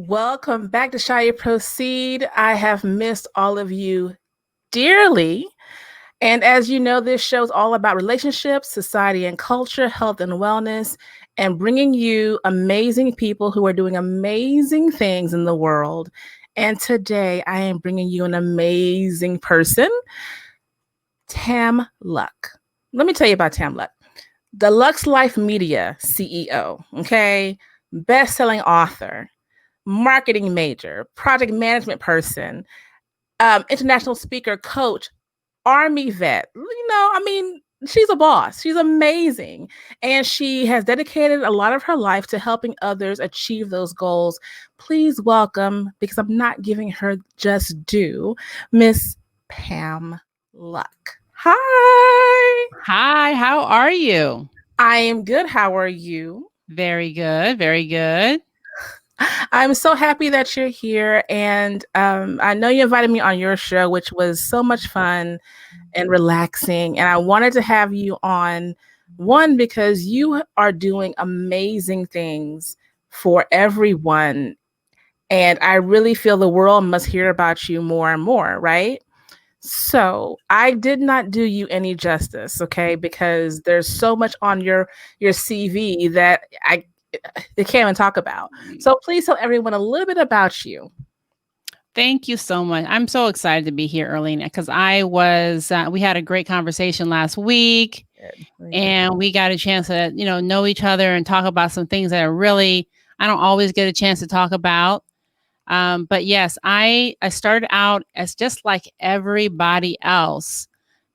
Welcome back to Shall You Proceed. I have missed all of you dearly. And as you know, this show is all about relationships, society and culture, health and wellness, and bringing you amazing people who are doing amazing things in the world. And today I am bringing you an amazing person, Tam Luc. Let me tell you about Tam Luc. DelucsLife Media CEO, okay? Best-selling author, marketing major, project management person, international speaker, coach, Army vet. She's a boss. She's amazing. And she has dedicated a lot of her life to helping others achieve those goals. Please welcome, because I'm not giving her just due, Miss Tam Luc. Hi. Hi, how are you? I am good. How are you? Very good, very good. I'm so happy that you're here. And I know you invited me on your show, which was so much fun and relaxing. And I wanted to have you on, one, because you are doing amazing things for everyone. And I really feel the world must hear about you more and more, right? So I did not do you any justice, okay? Because there's so much on your CV that they can't even talk about. So please tell everyone a little bit about you. Thank you so much. I'm so excited to be here, Earlene, because we had a great conversation last week, and we got a chance to, know each other and talk about some things that I don't always get a chance to talk about. But yes, I started out as just like everybody else,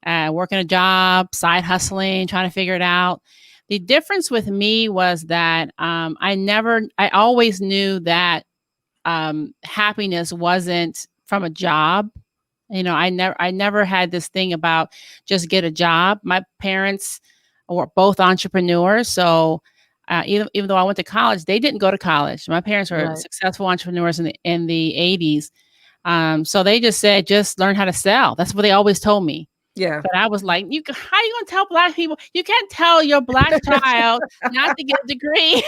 working a job, side hustling, trying to figure it out. The difference with me was that I always knew that happiness wasn't from a job. I never had this thing about just get a job. My parents were both entrepreneurs, so even though I went to college, they didn't go to college. My parents were successful entrepreneurs in the 80s. So they just said, just learn how to sell. That's what they always told me. Yeah. But I was like, how are you going to tell Black people? You can't tell your Black child not to get a degree.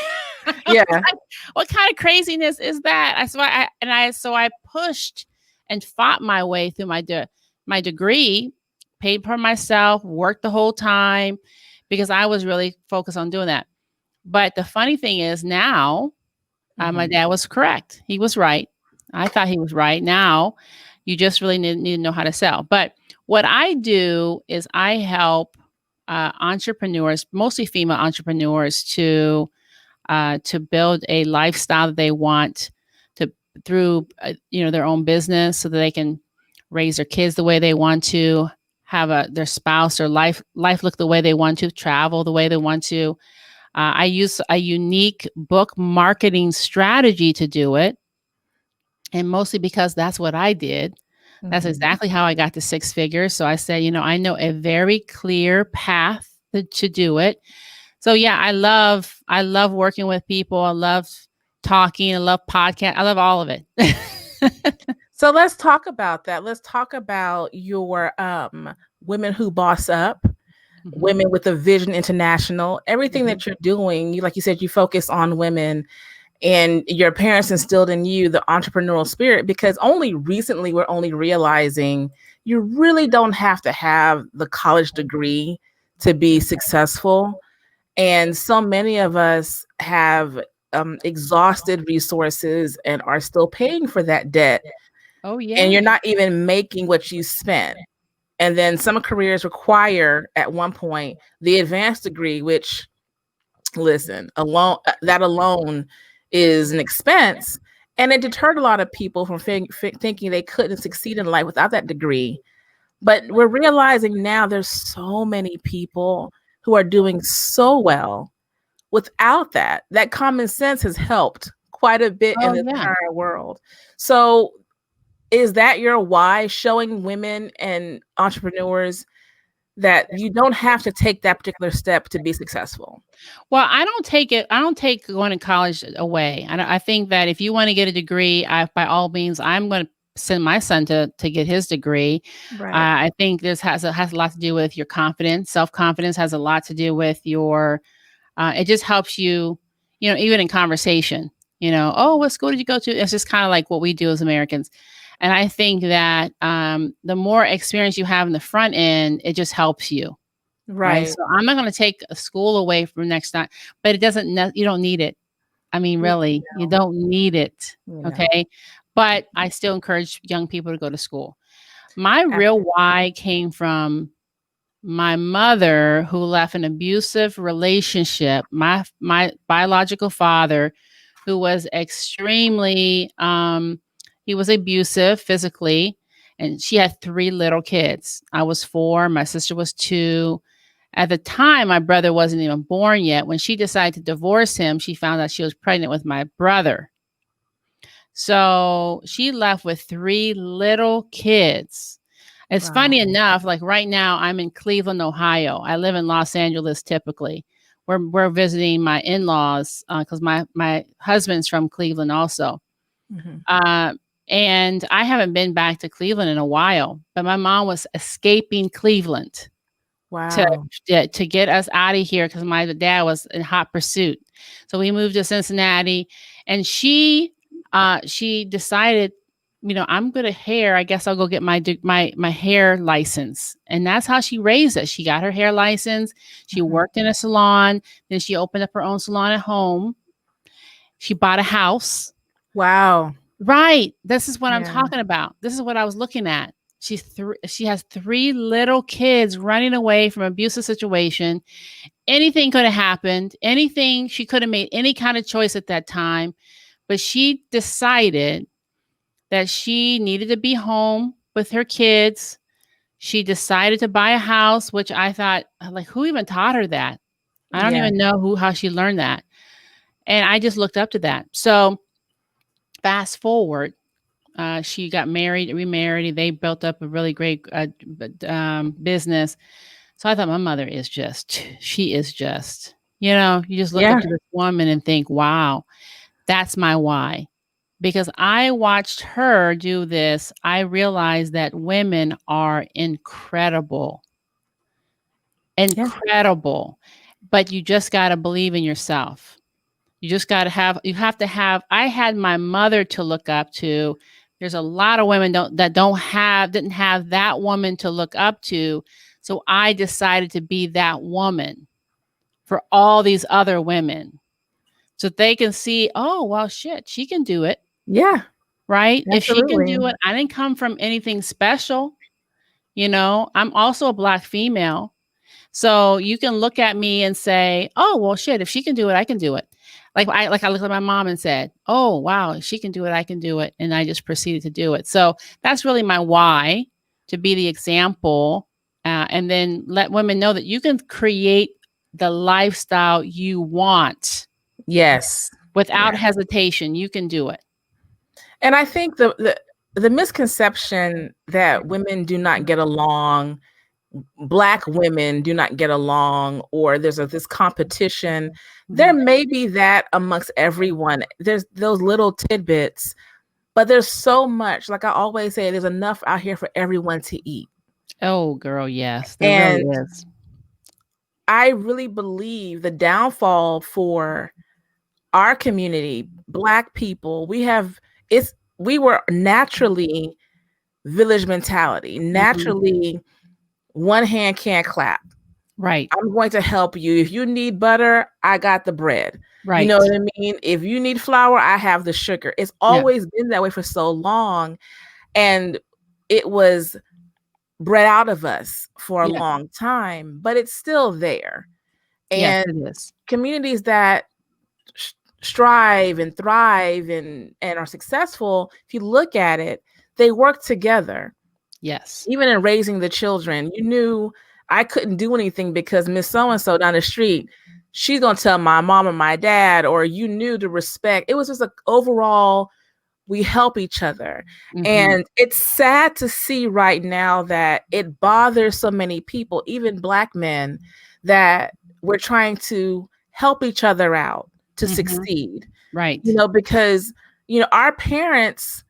Yeah. Like, what kind of craziness is that? So I pushed and fought my way through my degree, paid for myself, worked the whole time, because I was really focused on doing that. But the funny thing is now, my dad was correct. He was right. I thought he was right. Now, you just really need to know how to sell. But what I do is I help entrepreneurs, mostly female entrepreneurs, to build a lifestyle that they want through their own business, so that they can raise their kids the way they want to, have their spouse or life look the way they want to, travel the way they want to. I use a unique book marketing strategy to do it. And mostly because that's what I did. That's exactly how I got to six figures. So I said, I know a very clear path to do it. So yeah, I love working with people. I love talking. I love podcast. I love all of it. So let's talk about that. Let's talk about your Women Who Boss Up, Women with a Vision International, everything that you're doing. Like you said, you focus on women, and your parents instilled in you the entrepreneurial spirit, because only recently we're only realizing you really don't have to have the college degree to be successful. And so many of us have exhausted resources and are still paying for that debt. Oh, yeah. And you're not even making what you spent. And then some careers require at one point the advanced degree, which, listen, that alone is an expense. And it deterred a lot of people from thinking they couldn't succeed in life without that degree. But we're realizing now there's so many people who are doing so well without that. That common sense has helped quite a bit in the entire world. So is that your why, showing women and entrepreneurs that you don't have to take that particular step to be successful? Well, I don't take going to college away. I think that if you want to get a degree, by all means, I'm going to send my son to get his degree. Right. I think this has a lot to do with your confidence. Self-confidence has a lot to do with your, it just helps you, even in conversation. Oh, what school did you go to? It's just kind of like what we do as Americans. And I think that the more experience you have in the front end, it just helps you. Right. Right. So I'm not going to take a school away from next time, but it doesn't, you don't need it. I mean, You really, you know, don't need it. you know. Okay. But I still encourage young people to go to school. My real Absolutely. why came from my mother, who left an abusive relationship, my biological father, who was extremely he was abusive physically, and she had 3 little kids. I was 4, my sister was 2. At the time, my brother wasn't even born yet. When she decided to divorce him, she found out she was pregnant with my brother. So she left with 3 little kids. It's Wow. funny enough, like right now, I'm in Cleveland, Ohio. I live in Los Angeles typically. We're visiting my in-laws because my husband's from Cleveland also. Mhm. Uh, and I haven't been back to Cleveland in a while, but my mom was escaping Cleveland to Wow. to get us out of here because my dad was in hot pursuit. So we moved to Cincinnati, and she decided, I'm good at hair. I guess I'll go get my hair license, and that's how she raised us. She got her hair license. She Mhm. worked in a salon. Then she opened up her own salon at home. She bought a house. Wow. Right. This is what I'm Yeah. talking about. This is what I was looking at. She has 3 little kids running away from abusive situation. Anything could have happened. Anything, she could have made any kind of choice at that time, but she decided that she needed to be home with her kids. She decided to buy a house, which I thought, like, who even taught her that? I don't Yeah. even know how she learned that. And I just looked up to that. So fast forward, she got married, remarried, and they built up a really great business. So I thought my mother is just, she is just, you just look up Yeah. to this woman and think, wow, that's my why. Because I watched her do this, I realized that women are incredible, Yeah. incredible, but you just got to believe in yourself. You just got to you have to have, I had my mother to look up to. There's a lot of women didn't have that woman to look up to. So I decided to be that woman for all these other women. So they can see, oh, well, shit, she can do it, Yeah. right? If she can Absolutely. do it, I didn't come from anything special. I'm also a Black female. So you can look at me and say, "Oh, well, shit, if she can do it, I can do it." Like I looked at my mom and said, "Oh, wow, if she can do it, I can do it." And I just proceeded to do it. So that's really my why, to be the example, and then let women know that you can create the lifestyle you want Yes. without Yeah. hesitation. You can do it. And I think the misconception that women do not get along, Black women do not get along, or there's this competition. There Mhm. may be that amongst everyone. There's those little tidbits, but there's so much. Like I always say, there's enough out here for everyone to eat. Oh, girl, yes, there really And is. I really believe the downfall for our community, Black people, we were naturally village mentality. Mhm. Naturally, one hand can't clap. Right, I'm going to help you. If you need butter, I got the bread. You know right. what I mean? If you need flour, I have the sugar. It's Yeah, always been that way for so long. And it was bred out of us for a yeah, long time, but it's still there. yes, And it is. communities that strive and thrive and are successful, if you look at it, they work together. Yes. Even in raising the children, you knew I couldn't do anything because Miss So and so down the street, she's gonna tell my mom or my dad, or you knew to respect. It was just like overall, we help each other. Mhm. And it's sad to see right now that it bothers so many people, even Black men, that we're trying to help each other out to Mhm. succeed. Right. Because our parents,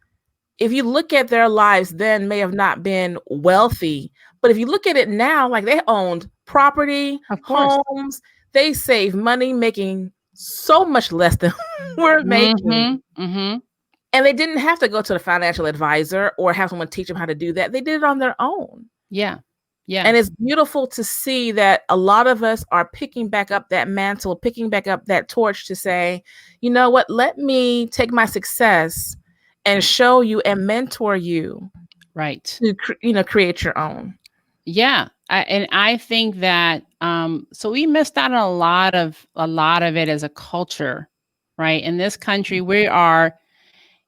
if you look at their lives then, may have not been wealthy, but if you look at it now, like they owned property, Of course. homes, they saved money making so much less than we're making. Mhm. Mhm. And they didn't have to go to the financial advisor or have someone teach them how to do that. They did it on their own. Yeah. Yeah. And it's beautiful to see that a lot of us are picking back up that mantle, picking back up that torch to say, you know what, let me take my success and show you and mentor you Right. to create your own. Yeah. And I think that so we missed out on a lot of it as a culture, right? In this country, we are,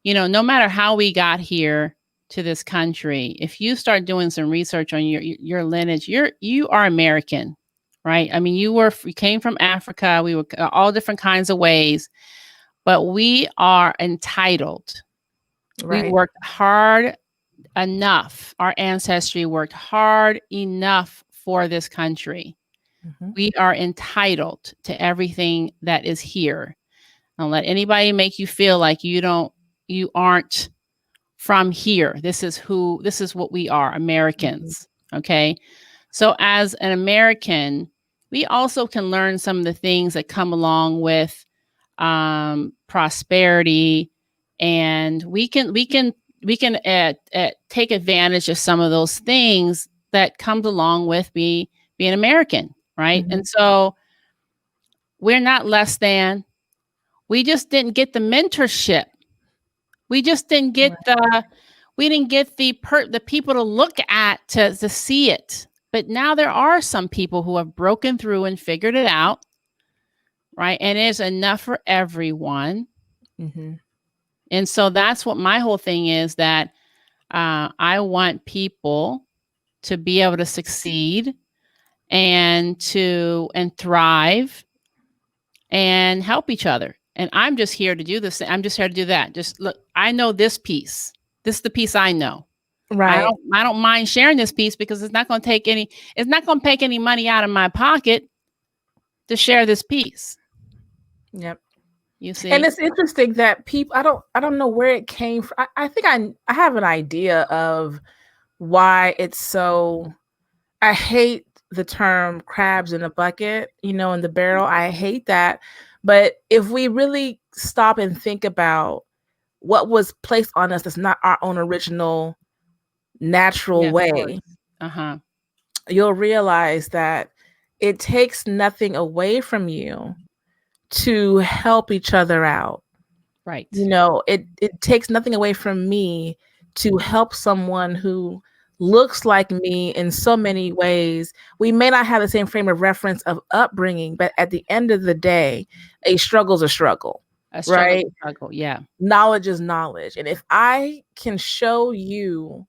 no matter how we got here to this country, if you start doing some research on your lineage, you are American, right? I mean, you came from Africa. We were all different kinds of ways, but we are entitled. We Right. worked hard enough. Our ancestry worked hard enough for this country. Mm-hmm. We are entitled to everything that is here. Don't let anybody make you feel like you aren't from here. This is what we are, Americans. Okay. So as an American, we also can learn some of the things that come along with prosperity, and we can take advantage of some of those things that comes along with being American, right? Mm-hmm. And so we're not less than. We just didn't get the mentorship. We just didn't get the people to look at to see it. But now there are some people who have broken through and figured it out, right? And it's enough for everyone. Mm-hmm. And so that's what my whole thing is, that I want people to be able to succeed and thrive and help each other. And I'm just here to do this. I'm just here to do that. Just look, I know this piece. This is the piece I know. Right. I don't mind sharing this piece because it's not going to take any money out of my pocket to share this piece. Yep. You And see? it's interesting that people, I don't know where it came from. I think I have an idea of why it's so. I hate the term crabs in a bucket, in the barrel. I hate that. But if we really stop and think about what was placed on us that's not our own original natural Yeah, of course. way, Uh-huh. you'll realize that it takes nothing away from you to help each other out. Right. It takes nothing away from me to help someone who looks like me in so many ways. We may not have the same frame of reference of upbringing, but at the end of the day, a struggle is a struggle, A struggle right? to struggle. Yeah. Knowledge is knowledge. And if I can show you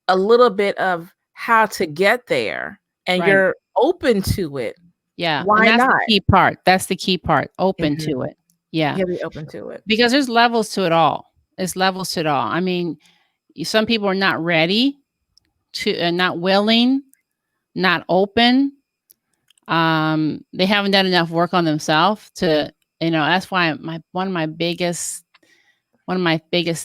a little bit of how to get there and Right. you're open to it, Yeah. And why that's the not? key part. That's the key part. Open Mhm. to it. Yeah. You gotta be open to it. Because there's levels to it all. There's levels to it all. I mean, some people are not ready to, not willing, not open. They haven't done enough work on themselves to, that's why one of my biggest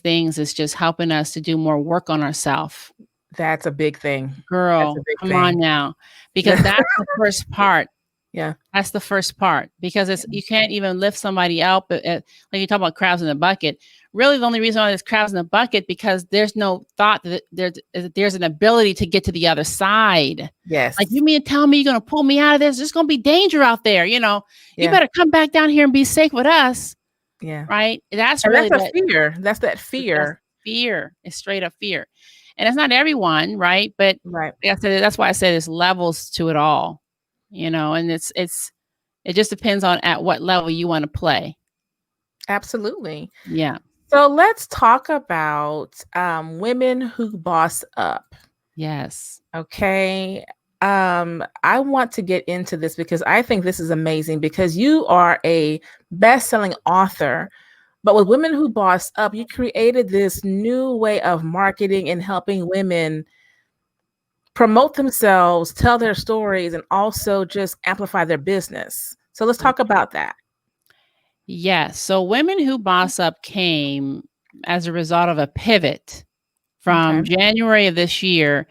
things is just helping us to do more work on ourselves. That's a big thing. That's a Girl, big come on thing. now. Because that's the first part. Yeah. That's the first part, because you can't even lift somebody up. Like you talk about crabs in the bucket. Really, the only reason why there's crabs in the bucket because there's no thought that there's an ability to get to the other side. Yes. Like, you mean to tell me you're going to pull me out of this? There's going to be danger out there. You Yeah. better come back down here and be safe with us. Yeah. Right. That's And really that's a fear. That's that that's fear. fear. It's straight up fear. And it's not everyone. Right. But Right. like I said, that's why I said there's levels to it all, and it just depends on at what level you want to play. Absolutely. Yeah. So let's talk about women who boss up. Yes. Okay. I want to get into this because I think this is amazing because you are a best-selling author. But with Women Who Boss Up, you created this new way of marketing and helping women promote themselves, tell their stories, and also just amplify their business. So let's talk about that. Yes. So Women Who Boss Up came as a result of a pivot from Okay. January of this year.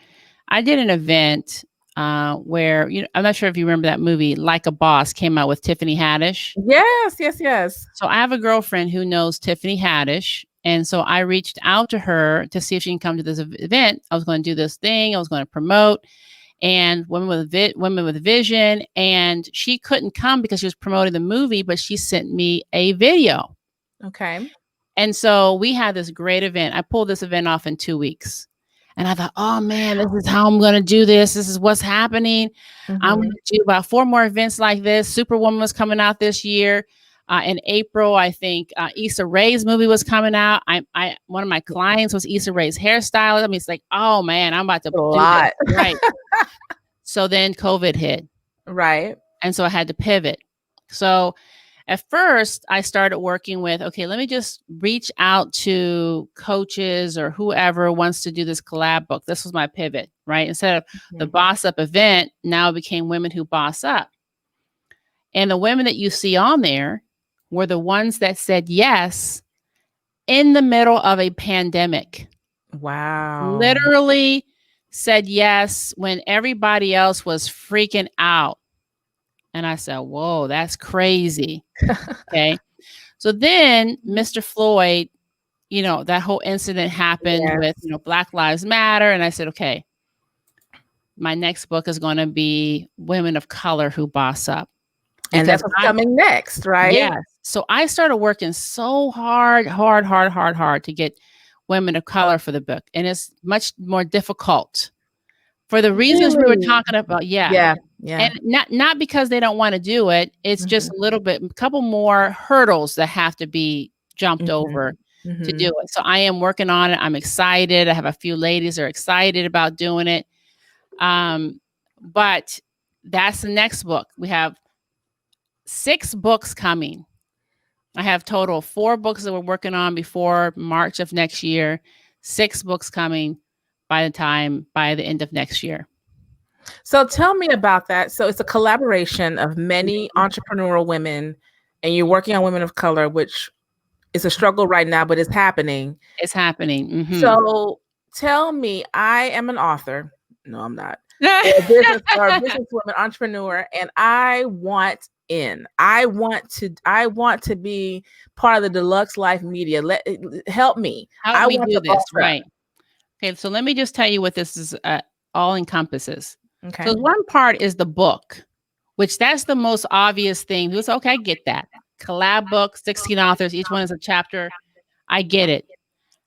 I did an event where I'm not sure if you remember that movie, Like a Boss, came out with Tiffany Haddish. Yes, yes, yes. So I have a girlfriend who knows Tiffany Haddish. And so I reached out to her to see if she can come to this event. I was going to do this thing. I was going to promote and women with vision. And she couldn't come because she was promoting the movie, but she sent me a video. Okay. And so we had this great event. I pulled this event off in 2 weeks. And I thought, oh man, this is how I'm going to do this. This is what's happening. I'm going to do about 4 more events like this. Superwoman was coming out this year. In April, I think Issa Rae's movie was coming out. One of my clients was Issa Rae's hairstylist. I mean, it's like, oh man, I'm about to do lot. this. Right. So then COVID hit. Right. And so I had to pivot. So at first, I started working with, okay, let me just reach out to coaches or whoever wants to do this collab book. This was my pivot, right? Instead of the Boss Up event, now it became Women Who Boss Up. And the women that you see on there were the ones that said yes in the middle of a pandemic. Wow. Literally said yes when everybody else was freaking out. And I said, whoa, that's crazy. Okay. So then Mr. Floyd, that whole incident happened with, Black Lives Matter. And I said, okay, my next book is going to be Women of Color Who Boss Up. And that's what's coming next, right? Yes. So I started working so hard to get Women of Color for the book. And it's much more difficult for the reasons we were talking about. Yeah. And not because they don't want to do it. It's just a couple more hurdles that have to be jumped over to do it. So I am working on it. I'm excited. I have a few ladies that are excited about doing it. But that's the next book. We have 6 books coming. I have total 4 books that we're working on before March of next year. 6 books coming by the end of next year. So tell me about that. So it's a collaboration of many entrepreneurial women, and you're working on women of color, which is a struggle right now, but it's happening. It's happening. Mm-hmm. So tell me, I am an author. No, I'm not. a businesswoman, entrepreneur, and I want in. I want to be part of the DelucsLife Media. Help me. Help me do this, right? Okay, so let me just tell you what this is all encompasses. Okay. So one part is the book, which that's the most obvious thing. It's okay, I get that. Collab book, 16 authors, each one is a chapter. I get it.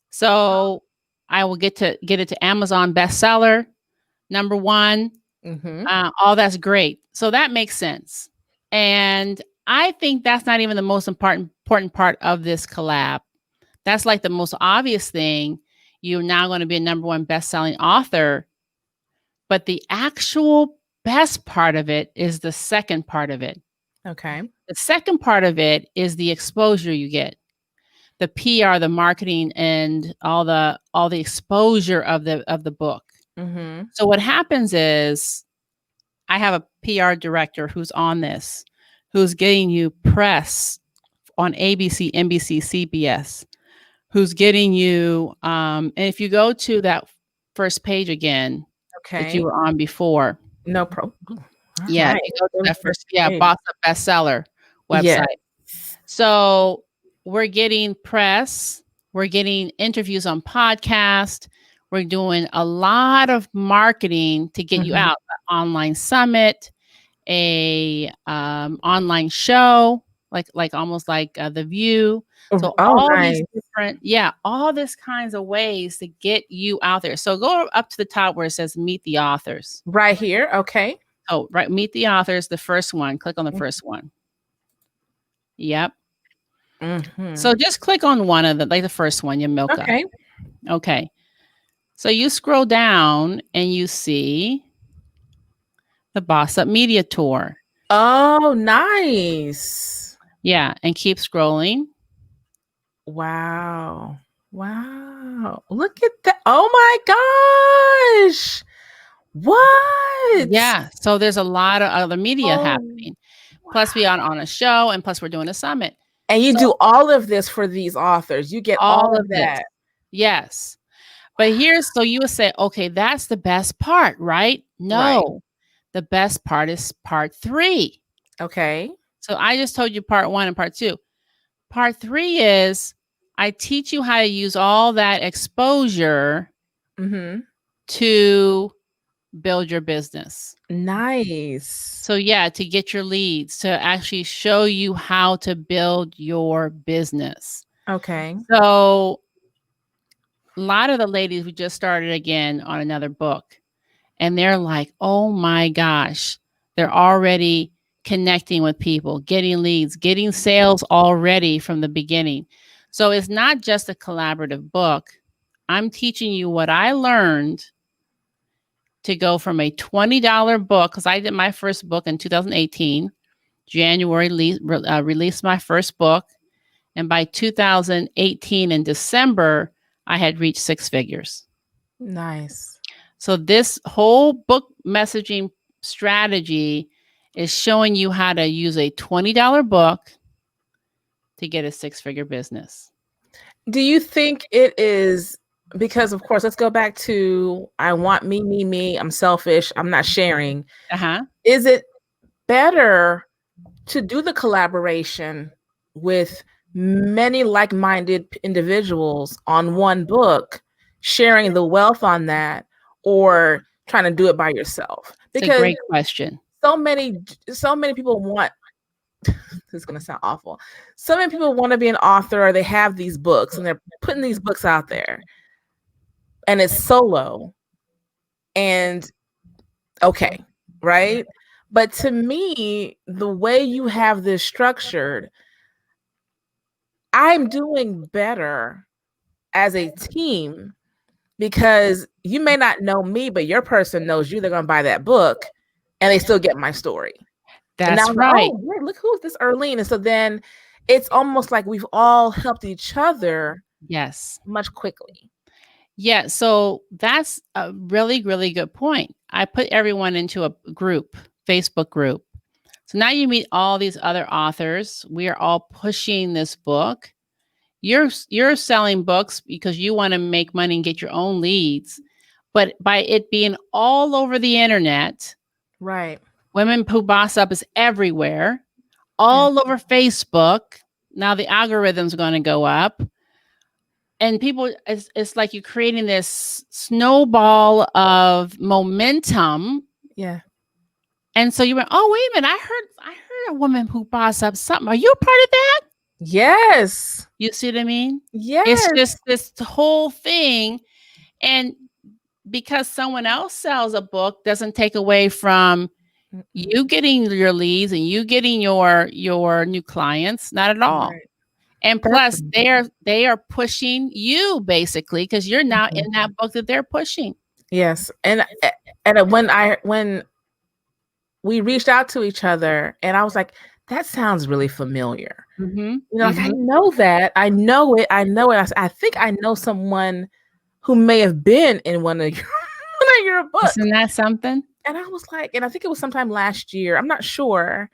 So I will get it to Amazon bestseller, #1. All that's great. So that makes sense. And I think that's not even the most important part of this collab. That's like the most obvious thing. You're now going to be a #1 best-selling author. But the actual best part of it is the second part of it. Okay. The second part of it is the exposure you get. The PR, the marketing, and all the exposure of the book. So what happens is I have a PR director who's on this, who's getting you press on ABC, NBC, CBS, who's getting you, and if you go to that first page again, that you were on before. No problem. Yeah, you go to that first, Boss Up bestseller website. Yes. So we're getting press, we're getting interviews on podcast, we're doing a lot of marketing to get you out. An online summit, a online show, like almost like The View. So these different, all these kinds of ways to get you out there. So go up to the top where it says Meet the Authors. Right here. Okay. Oh, right. Meet the Authors, the first one. Click on the first one. Yep. So just click on one of them, like the first one, your milk. Okay. Okay. So you scroll down and you see the Boss Up Media Tour. Oh, nice. Yeah. And keep scrolling. Wow. Look at that. Oh my gosh. What? Yeah. So there's a lot of other media happening. Plus we are on a show, and plus we're doing a summit. And you do all of this for these authors. You get all of that. This. Yes. But so you would say, okay, that's the best part, right? No. Right. The best part is part 3. Okay. So I just told you part 1 and part 2. Part 3 is I teach you how to use all that exposure Mm-hmm. to build your business. Nice. So yeah, to get your leads, to actually show you how to build your business. Okay. So a lot of the ladies, we just started again on another book, and they're like, oh my gosh, they're already connecting with people, getting leads, getting sales already from the beginning. So it's not just a collaborative book. I'm teaching you what I learned to go from a $20 book, because I did my first book in 2018, January, released my first book. And by 2018 in December, I had reached 6 figures. Nice. So this whole book messaging strategy is showing you how to use a $20 book to get a 6-figure business. Do you think it is because, of course, let's go back to I want me, me, me. I'm selfish. I'm not sharing. Uh-huh. Is it better to do the collaboration with many like-minded individuals on one book, sharing the wealth on that, or trying to do it by yourself? It's a Because great question. so many people want, this is going to sound awful. So many people want to be an author, or they have these books and they're putting these books out there and it's solo and okay, right? But to me, the way you have this structured, I'm doing better as a team because you may not know me, but your person knows you. They're going to buy that book and they still get my story. And now That's I'm like, right. oh, wait, look who's this Erlene. And so then it's almost like we've all helped each other Yes. much quickly. Yeah. So that's a really, really good point. I put everyone into a group, Facebook group. So now you meet all these other authors. We are all pushing this book. You're selling books because you want to make money and get your own leads. But by it being all over the internet, Right. Women Who Boss Up is everywhere, Yeah. all over Facebook. Now the algorithm's going to go up. And people, it's like you're creating this snowball of momentum. Yeah. And so you went, oh, wait a minute, I heard a Woman Who Boss Up something. Are you a part of that? Yes. You see what I mean? Yes. It's just this whole thing. And because someone else sells a book doesn't take away from you getting your leads and you getting your new clients, not at all. Right. And plus they are pushing you basically because you're now in that book that they're pushing. Yes. And when we reached out to each other and I was like, that sounds really familiar. Mm-hmm. Like I know that. I know it. I think I know someone who may have been in one of your books. Isn't that something? And I was like, and I think it was sometime last year. I'm not sure.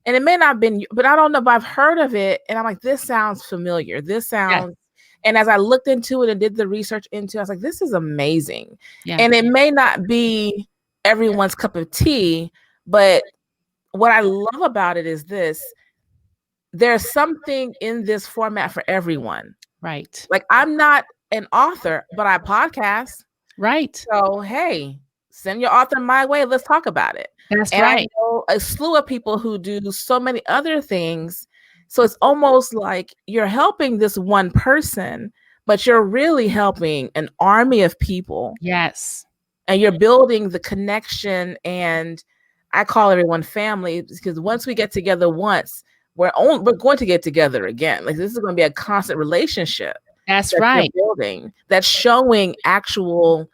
And it may not have been, but I don't know, but I've heard of it. And I'm like, this sounds familiar. This sounds, and as I looked into it and did the research into it, I was like, this is amazing. Yeah. And it may not be everyone's cup of tea, but what I love about it is this. There's something in this format for everyone. Right. Like I'm not an author, but I podcast. Right. So, hey, send your author my way. Let's talk about it. That's and right. I know a slew of people who do so many other things. So it's almost like you're helping this one person, but you're really helping an army of people. Yes. And you're building the connection. And I call everyone family because once we get together once, we're going to get together again. Like this is going to be a constant relationship. That's right. Building that's showing actual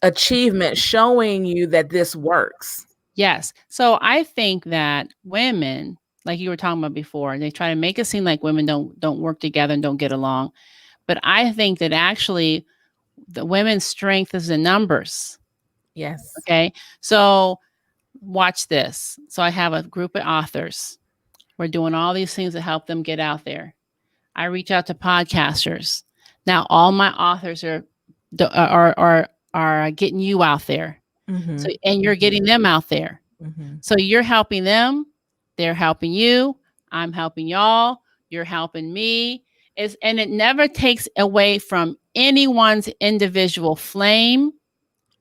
achievement, showing you that this works. Yes. So I think that women, like you were talking about before, they try to make it seem like women don't work together and don't get along. But I think that actually the women's strength is in numbers. Yes. Okay. So watch this. So I have a group of authors. We're doing all these things to help them get out there. I reach out to podcasters. Now all my authors are getting you out there. Mm-hmm. So, and you're getting them out there. Mm-hmm. So you're helping them, they're helping you, I'm helping y'all, you're helping me. And it never takes away from anyone's individual flame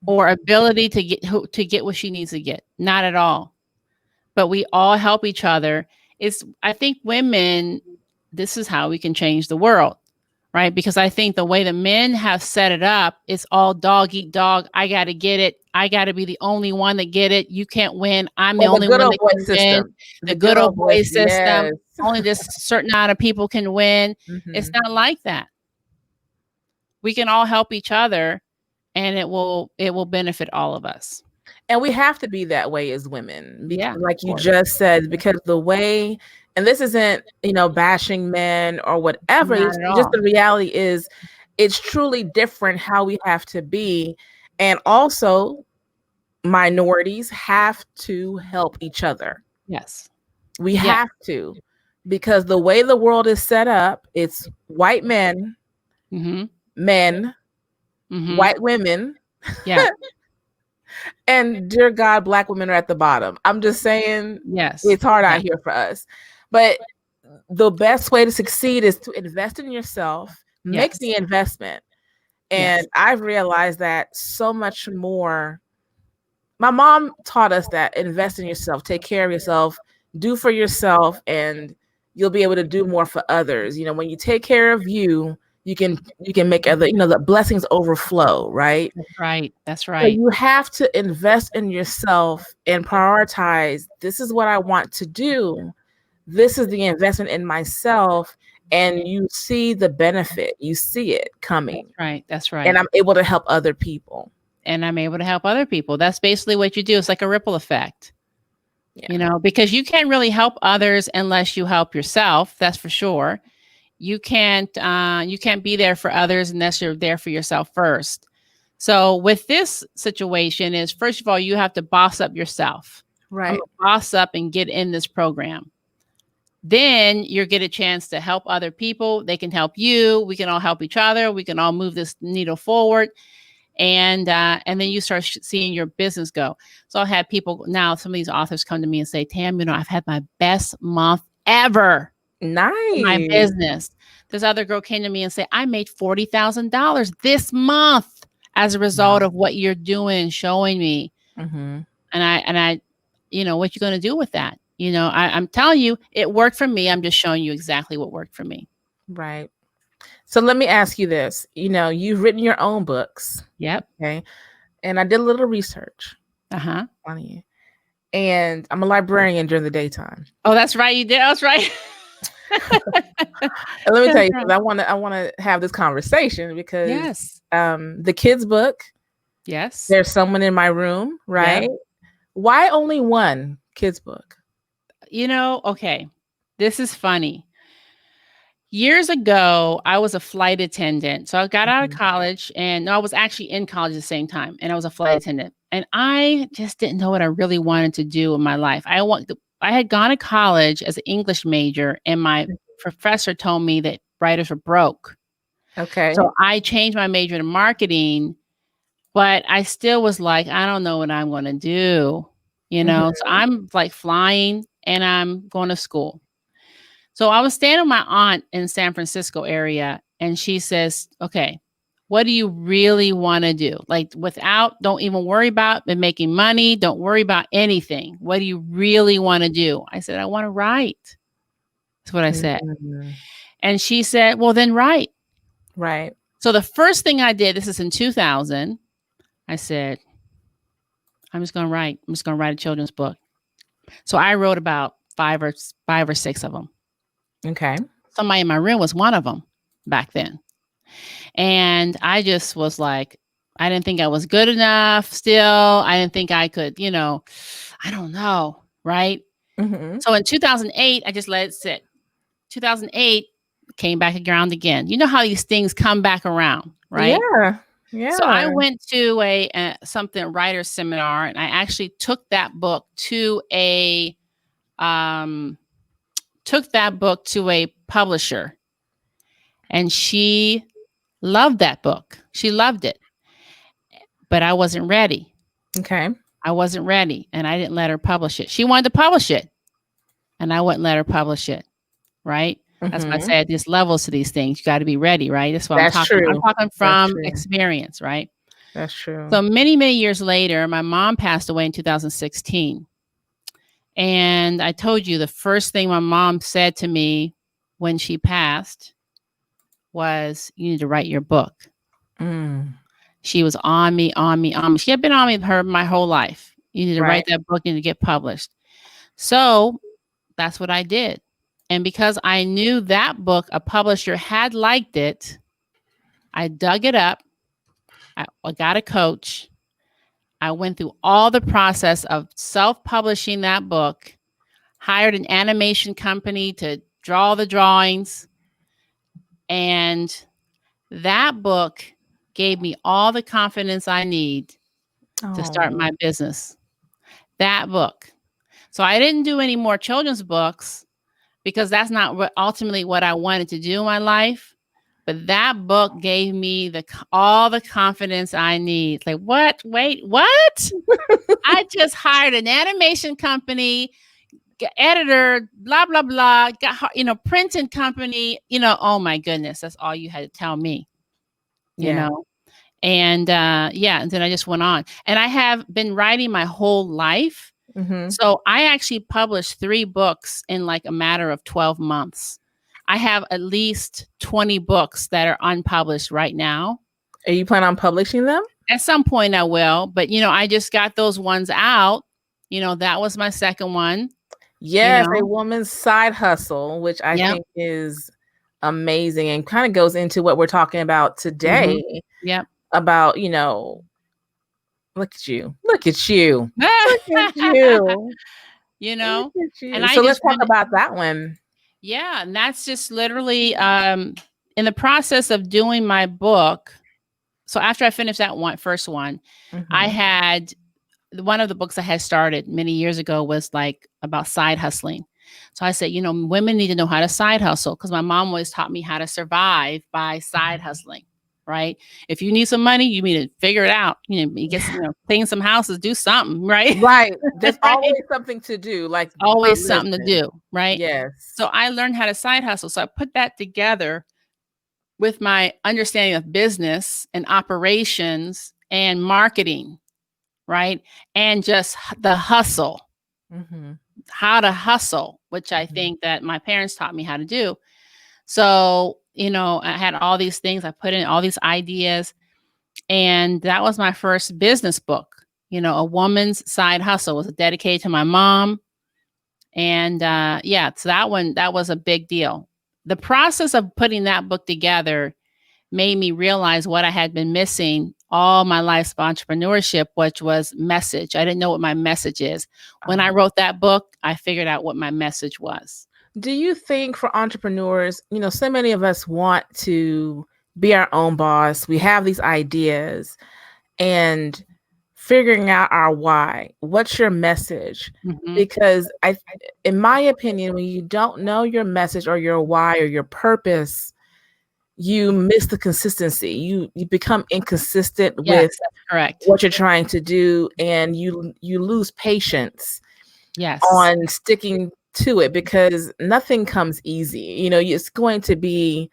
or ability to get what she needs to get. Not at all. But we all help each other. I think women, this is how we can change the world, right? Because I think the way the men have set it up, it's all dog eat dog. I got to get it. I got to be the only one that get it. You can't win. I'm the Well, the only good one old that boy can win. system. The The good good old old boy. boy system. Yes. Only this certain amount of people can win. Mm-hmm. It's not like that. We can all help each other, and it will benefit all of us. And we have to be that way as women, because, Yeah, like of you course. just said, because the way, and this isn't, bashing men or whatever, Not it's at just all. the reality is it's truly different how we have to be. And also, minorities have to help each other. Yes. We Yeah. have to, because the way the world is set up, it's white men, Mm-hmm. men, Mm-hmm. white women, Yeah. and dear God, Black women are at the bottom. I'm just saying Yes. it's hard Yeah. out here for us. But the best way to succeed is to invest in yourself, make Yes. the investment. And Yes. I've realized that so much more. My mom taught us that invest in yourself, take care of yourself, do for yourself, and you'll be able to do more for others. When you take care of you, you can make other, the blessings overflow, right? That's right. That's So right. you have to invest in yourself and prioritize, this is what I want to do. This is the investment in myself. And you see the benefit, you see it coming. That's right. That's right. And I'm able to help other people. And I'm able to help other people. That's basically what you do. It's like a ripple effect. Yeah. Because you can't really help others unless you help yourself. That's for sure. You can't be there for others unless you're there for yourself first. So with this situation is, first of all, you have to boss up yourself. I'm Right. gonna boss up and get in this program. Then you get a chance to help other people. They can help you. We can all help each other. We can all move this needle forward. And then you start seeing your business go. So I've had people now, some of these authors come to me and say, Tam, I've had my best month ever in my Nice. business. This other girl came to me and said, I made $40,000 this month as a result Wow. of what you're doing and showing me. Mm-hmm. And I, what you going to do with that? I'm telling you, it worked for me. I'm just showing you exactly what worked for me. Right. So let me ask you this. You've written your own books. Yep. Okay. And I did a little research Uh-huh. on you. And I'm a librarian during the daytime. Oh, that's right. You did. That's right. And let me tell you, I want to have this conversation because Yes. The kids book, Yes. there's someone in my room, right? Yep. Why only one kids book? Okay. This is funny. Years ago, I was a flight attendant. So I got out of college, and I was actually in college at the same time, and I was a flight attendant. And I just didn't know what I really wanted to do in my life. I had gone to college as an English major, and my professor told me that writers were broke. Okay. So I changed my major to marketing, but I still was like, I don't know what I'm going to do, So I'm like flying and I'm going to school. So I was staying with my aunt in San Francisco area, and she says, okay, what do you really want to do? Like don't even worry about making money. Don't worry about anything. What do you really want to do? I said, I want to write. That's what I said. Mm-hmm. And she said, well, then write. Right. So the first thing I did, this is in 2000, I said, I'm just going to write. I'm just going to write a children's book. So I wrote about five or six of them. Okay. Somebody in my room was one of them back then. And I just was like, I didn't think I was good enough still. I didn't think I could, I don't know. Right. Mm-hmm. So in 2008, I just let it sit. 2008 came back around again. You know how these things come back around, right? Yeah. Yeah. So I went to a writer seminar, and I actually took that book to a publisher, and she loved that book. She loved it, but I wasn't ready. Okay. I wasn't ready, and I didn't let her publish it. She wanted to publish it, and I wouldn't let her publish it. Right? That's why I Mm-hmm. said there's levels to these things. You got to be ready, right? That's what I'm That's talking. I'm true. talking That's from true. experience, right? That's true. So many, many years later, my mom passed away in 2016. And I told you the first thing my mom said to me when she passed was, "You need to write your book." Mm. She was on me, on me, on me. She had been on me her my whole life. You need to write Right. that book, you need to get published. So that's what I did. And because I knew that book, a publisher had liked it, I dug it up. I got a coach. I went through all the process of self publishing that book, hired an animation company to draw the drawings. And that book gave me all the confidence I need to start Oh. my business. That book. So I didn't do any more children's books because that's not ultimately what I wanted to do in my life. But that book gave me all the confidence I need. Like, what? Wait, what? I just hired an animation company, editor, blah blah blah. Got printing company. Oh my goodness, that's all you had to tell me. You Yeah. know, and yeah, and then I just went on, and I have been writing my whole life. Mm-hmm. So I actually published 3 books in like a matter of 12 months. I have at least 20 books that are unpublished right now. Are you planning on publishing them? At some point I will, but I just got those ones out. That was my second one, you Yes, a know. woman's side hustle, which I Yep. think is amazing and kind of goes into what we're talking about Mhm. today Yep. about, look at you. Look at you. Look at you. You Look know, at and you. I So let's just talk wanted. about that one. Yeah, and that's just literally in the process of doing my book. So after I finished that first one, I Mhm. had one of the books I had started many years ago was like about side hustling. So I said, women need to know how to side hustle because my mom always taught me how to survive by side hustling. Right. If you need some money, you need to figure it out. You get, clean some houses, do something. Right. Right. There's Right. always something to do. Like, Always something to listen. do. Right. So Yes. I learned how to side hustle. So I put that together with my understanding of business and operations and marketing, right? And just the hustle, Mhm. how to hustle, which I Mhm. think that my parents taught me how to do. So, I had all these things, I put in all these ideas, and that was my first business book. A woman's side hustle was dedicated to my mom. And yeah, so that was a big deal. The process of putting that book together made me realize what I had been missing all my life's entrepreneurship, which was message. I didn't know what my message is. When I Oh. wrote that book, I figured out what my message was. Do you think for entrepreneurs, so many of us want to be our own boss. We have these ideas and figuring out our why. What's your message? Mhm. Because in my opinion, when you don't know your message or your why or your purpose, you miss the consistency. You become inconsistent Yes, with that's correct. what you're trying to do, and you lose patience Yes. on sticking to it because nothing comes easy. It's going to be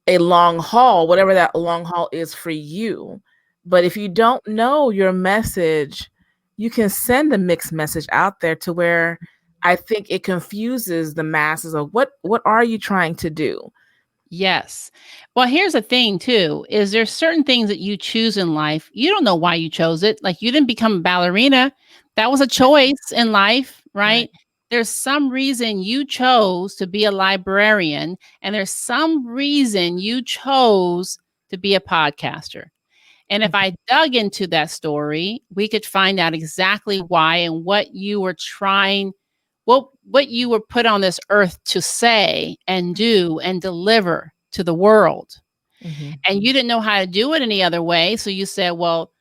a long haul, whatever that long haul is for you. But if you don't know your message, you can send a mixed message out there to where I think it confuses the masses of what are you trying to do? Yes. Well, here's the thing too, is there's certain things that you choose in life. You don't know why you chose it. Like you didn't become a ballerina. That was a choice in life, Right. right? There's some reason you chose to be a librarian, and there's some reason you chose to be a podcaster. And if I dug into that story, we could find out exactly why and what you were trying, what you were put on this earth to say and do and deliver to the world. Mm-hmm. And you didn't know how to do it any other way. So you said, well,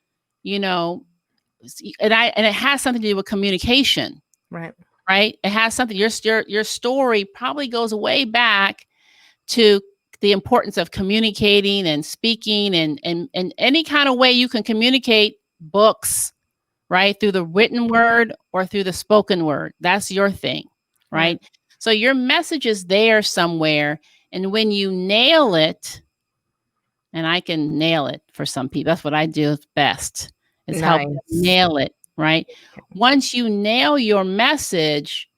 you know, and it has something to do with communication, Right. right? It has something, your story probably goes way back to the importance of communicating and speaking and any kind of way you can communicate, books, right? Through the written word or through the spoken word. That's your thing, Right. right? So your message is there somewhere. And when you nail it, and I can nail it for some people, that's what I do best, is help them Nice. nail it, right? Once you nail your message,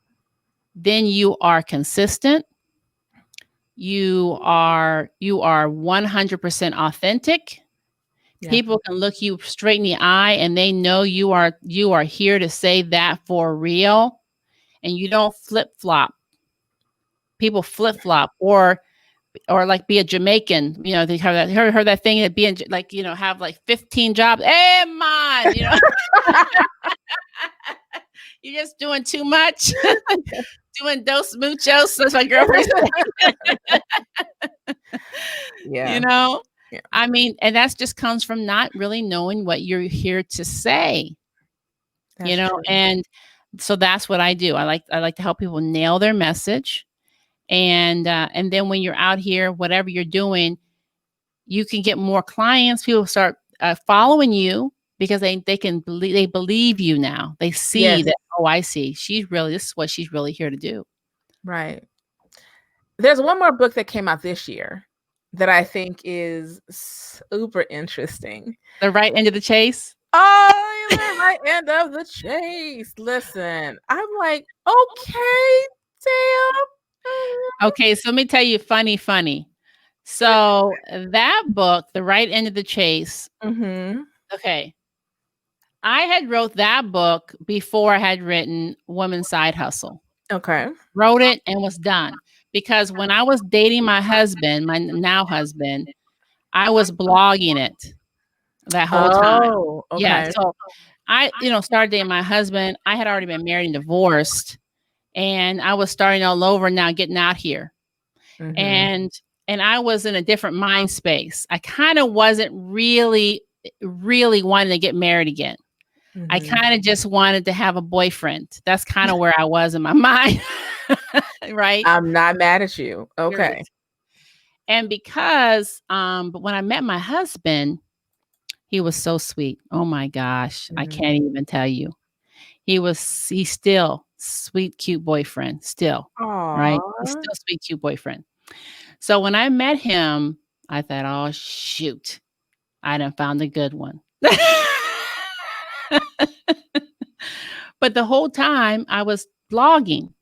then you are consistent. You are 100% authentic. Yeah. People can look you straight in the eye and they know you are here to say that for real, and you don't flip-flop. People flip-flop or like be a Jamaican, they have that heard that thing that being like, have like 15 jobs. Hey man, you're just doing too much. Doing dos muchos. That's my girlfriend said. Yeah. You know? Yeah. I mean, and that's just comes from not really knowing what you're here to say, That's true. and so that's what I do. I like to help people nail their message. And then when you're out here, whatever you're doing, you can get more clients. People start following you because they believe you now. They see Yes. that, oh, I see. This is what she's really here to do. Right. There's one more book that came out this year that I think is super interesting. The right end of the chase. Oh, the right end of the chase. Listen, I'm like, okay, Sam. Okay, so let me tell you funny. So that book, The Right End of the Chase. Mm-hmm. Okay. I had wrote that book before I had written Woman's Side Hustle. Okay. Wrote it and was done. Because when I was dating my husband, my now husband, I was blogging it that whole time. Oh, Yeah. okay. So I, started dating my husband. I had already been married and divorced. And I was starting all over now, getting out here. Mm-hmm. And I was in a different mind space. I kind of wasn't really wanting to get married again. I Mm-hmm. kind of just wanted to have a boyfriend. That's kind of where I was in my mind. Right? I'm not mad at you. Okay. Right. And because but when I met my husband, he was so sweet. Oh my gosh, I Mm-hmm. can't even tell you. He's still sweet, cute boyfriend, still, right? He's Aw. still sweet, cute boyfriend. So when I met him, I thought, oh shoot, I done found a good one. But the whole time I was blogging,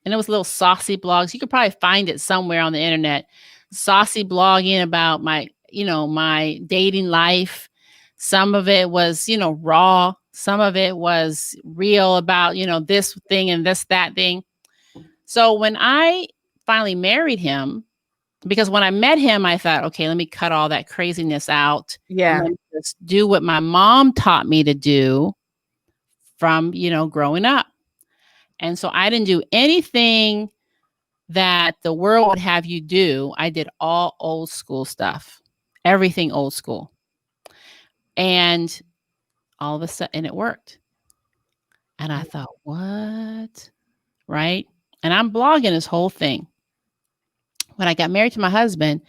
and it was little saucy blogs. You could probably find it somewhere on the internet. Saucy blogging about my dating life. Some of it was, raw. Some of it was real about, this thing and that thing. So when I finally married him, because when I met him, I thought, okay, let me cut all that craziness out and Yeah. let me just do what my mom taught me to do from, growing up. And so I didn't do anything that the world would have you do. I did all old school stuff, everything old school. And all of a sudden, it worked. And I thought, what? Right? And I'm blogging this whole thing. When I got married to my husband,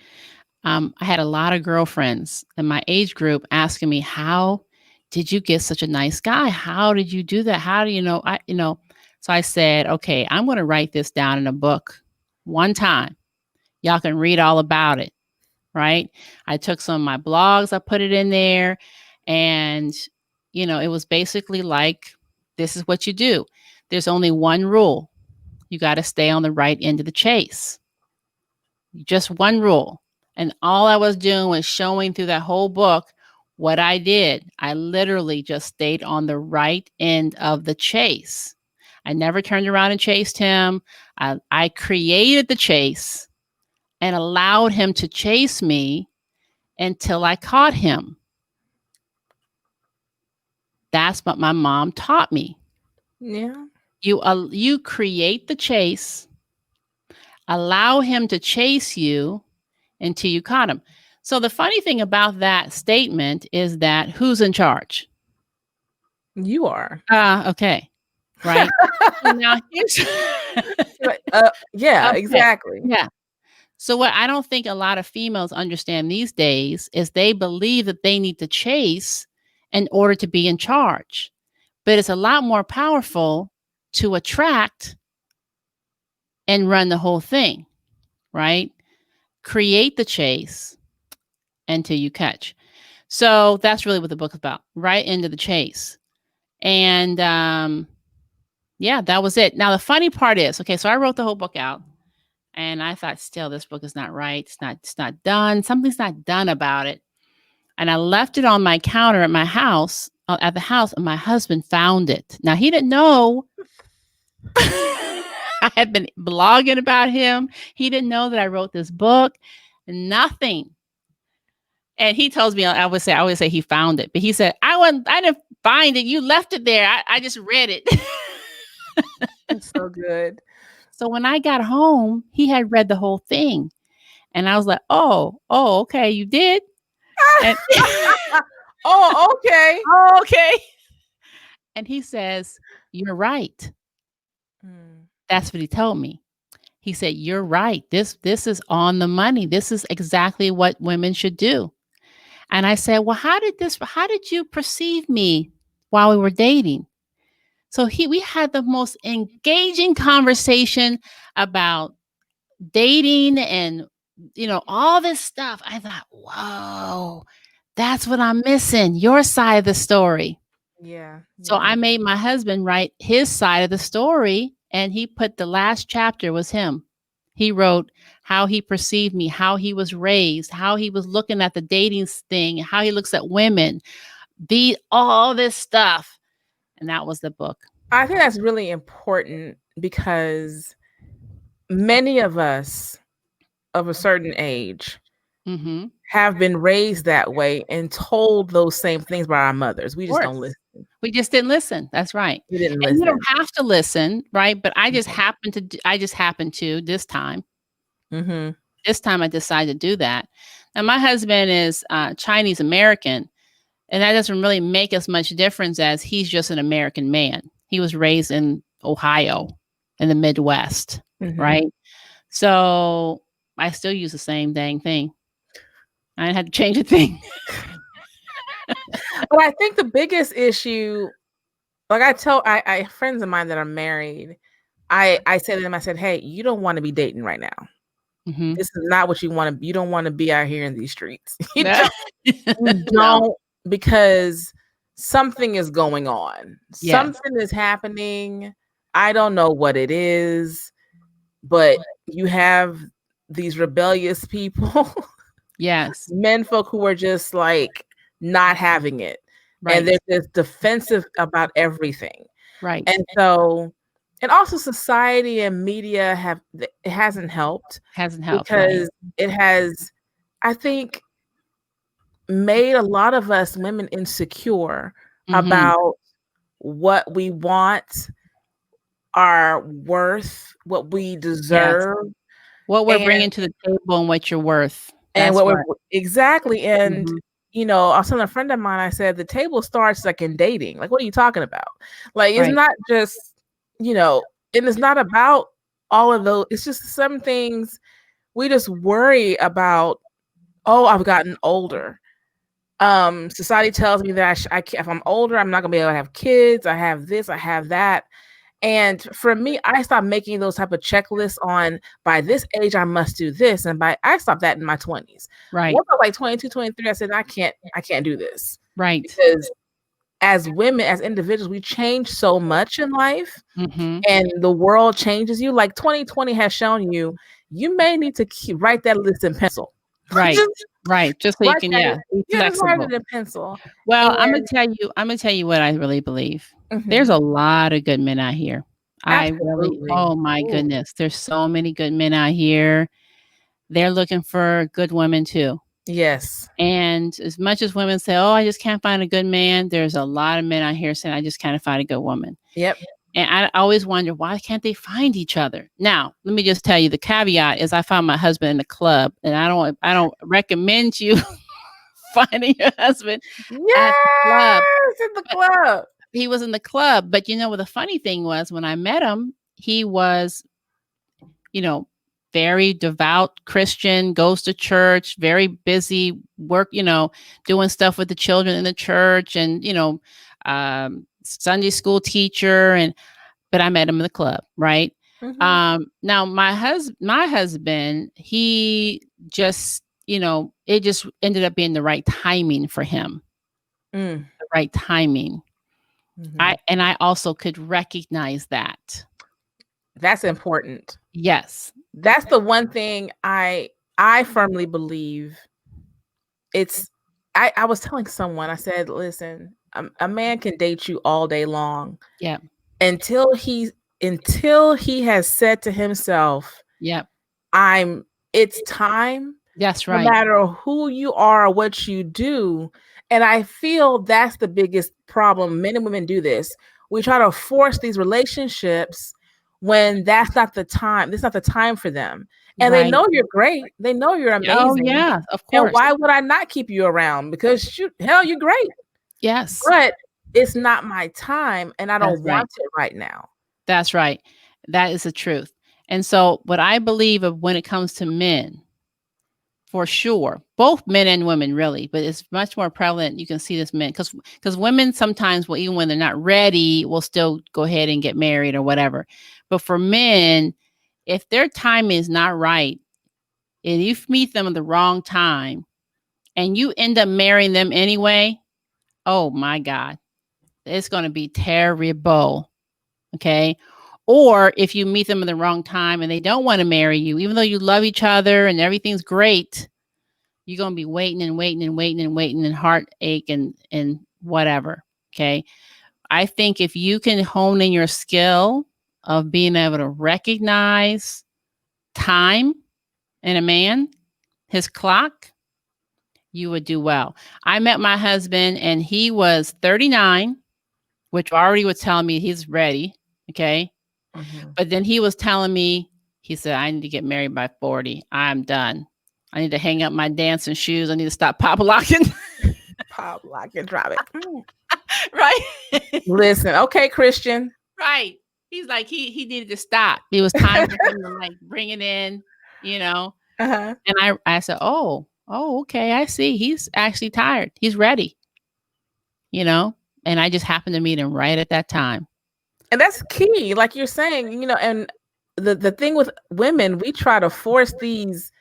I had a lot of girlfriends in my age group asking me, how did you get such a nice guy? How did you do that? How do you know? So I said, okay, I'm going to write this down in a book one time. Y'all can read all about it. Right. I took some of my blogs, I put it in there, and, it was basically like, this is what you do. There's only one rule. You got to stay on the right end of the chase. Just one rule. And all I was doing was showing through that whole book what I did. I literally just stayed on the right end of the chase. I never turned around and chased him. I created the chase and allowed him to chase me until I caught him. That's what my mom taught me. Yeah. You create the chase, allow him to chase you until you caught him. So the funny thing about that statement is that who's in charge? You are. Okay. Right. So now here's Yeah, okay. exactly. Yeah. So what I don't think a lot of females understand these days is they believe that they need to chase in order to be in charge. but it's a lot more powerful to attract and run the whole thing, right? Create the chase until you catch. So that's really what the book is about, right into the chase. And yeah, that was it. Now the funny part is, okay, so I wrote the whole book out, and I thought, still, this book is not right. It's not done. Something's not done about it. And I left it on my counter at my house, at the house, and my husband found it. Now he didn't know I had been blogging about him. He didn't know that I wrote this book. Nothing. And he tells me, I always say he found it, but he said, I didn't find it. You left it there. I just read it. That's so good. So when I got home, he had read the whole thing. And I was like, oh, okay, you did? And Oh, okay. oh, okay. And he says, you're right. That's what he told me. He said, you're right. This is on the money. This is exactly what women should do. And I said, well, how did you perceive me while we were dating? So we had the most engaging conversation about dating and, all this stuff. I thought, whoa, that's what I'm missing. Your side of the story. Yeah. So I made my husband write his side of the story, and he put the last chapter was him. He wrote how he perceived me, how he was raised, how he was looking at the dating thing, how he looks at women, all this stuff. And that was the book. I think that's really important because many of us of a certain age have been raised that way and told those same things by our mothers. We just don't listen. We just didn't listen. That's right. We didn't And listen. you don't have to listen, right? But I just happened to this time. This time I decided to do that. Now my husband is Chinese American, and that doesn't really make as much difference as he's just an American man. He was raised in Ohio in the Midwest, right? So I still use the same dang thing. I didn't have to change a thing. But I think the biggest issue, like I friends of mine that are married, I say to them, I said, hey, you don't want to be dating right now. This is not what you want to. You don't want to be out here in these streets. You don't, because something is going on. Yes. Something is happening. I don't know what it is, but you have these rebellious people. Yes. Menfolk who are just like not having it. Right. And they're just defensive about everything. Right. And so, and also society and media it hasn't helped. Because it has, I think, made a lot of us women insecure about what we want, our worth, what we deserve. Yes. What we're bringing to the table and what you're worth. And what we're exactly. And I was telling a friend of mine, I said, the table starts like in dating. Like, what are you talking about? Like, it's not just, and it's not about all of those. It's just some things we just worry about. Oh, I've gotten older. Society tells me that if I'm older, I'm not gonna be able to have kids. I have this, I have that. And for me, I stopped making those type of checklists on by this age, I must do this. And I stopped that in my 20s. Right. Once I was like 22, 23, I said, I can't do this. Right. Because as women, as individuals, we change so much in life and the world changes you. Like 2020 has shown you, you may need to write that list in pencil. Right. Right. Just so you can, be flexible. Write it in pencil. Well, I'm gonna tell you what I really believe. There's a lot of good men out here. Absolutely. Oh my goodness. There's so many good men out here. They're looking for good women too. Yes. And as much as women say, oh, I just can't find a good man, there's a lot of men out here saying, I just can't find a good woman. Yep. And I always wonder, why can't they find each other? Now, let me just tell you, the caveat is I found my husband in the club, and I don't recommend you finding your husband at the club. In the club. He was in the club, but what the funny thing was, when I met him, he was, very devout Christian, goes to church, very busy, work, doing stuff with the children in the church, and Sunday school teacher, but I met him in the club, right? Mhm. Now my husband, he just, it just ended up being the right timing for him, Mm. the right timing. Mhm. I also could recognize that. That's important. Yes. That's the one thing I firmly believe. It's I was telling someone, I said, "Listen, a man can date you all day long Yep. until he has said to himself, Yep. I'm it's time, That's no right. matter who you are or what you do." And I feel that's the biggest problem. Men and women do this. We try to force these relationships when that's not the time. That's not the time for them. And they Right. know you're great. They know you're Oh, amazing. yeah, of And course. why would I not keep you around? Because shoot, hell, you're great. Yes. But it's not my time and I That's don't right. want it right now. That's right. That is the truth. And so what I believe of when it comes to men, for sure, both men and women really, but it's much more prevalent. You can see this men because women sometimes will, even when they're not ready, will still go ahead and get married or whatever. But for men, if their time is not right and you meet them at the wrong time and you end up marrying them anyway, oh my God, it's going to be terrible. Okay. Or if you meet them at the wrong time and they don't want to marry you, even though you love each other and everything's great, you're going to be waiting and waiting and waiting and waiting and heartache and whatever. Okay. I think if you can hone in your skill of being able to recognize time in a man, his clock, you would do well. I met my husband and he was 39, which already was telling me he's ready. Okay. Mhm. But then he was telling me, he said, I need to get married by 40. I'm done. I need to hang up my dancing shoes. I need to stop pop locking. Pop, lock, and drop it. Mm. Right? Listen, okay, Christian. Right. He's like, he needed to stop. It was time for him to like bring it in, you know. Uh-huh. And I said, oh, okay, I see. He's actually tired. He's ready, you know. And I just happened to meet him right at that time. And that's key, like you're saying, and the thing with women, we try to force these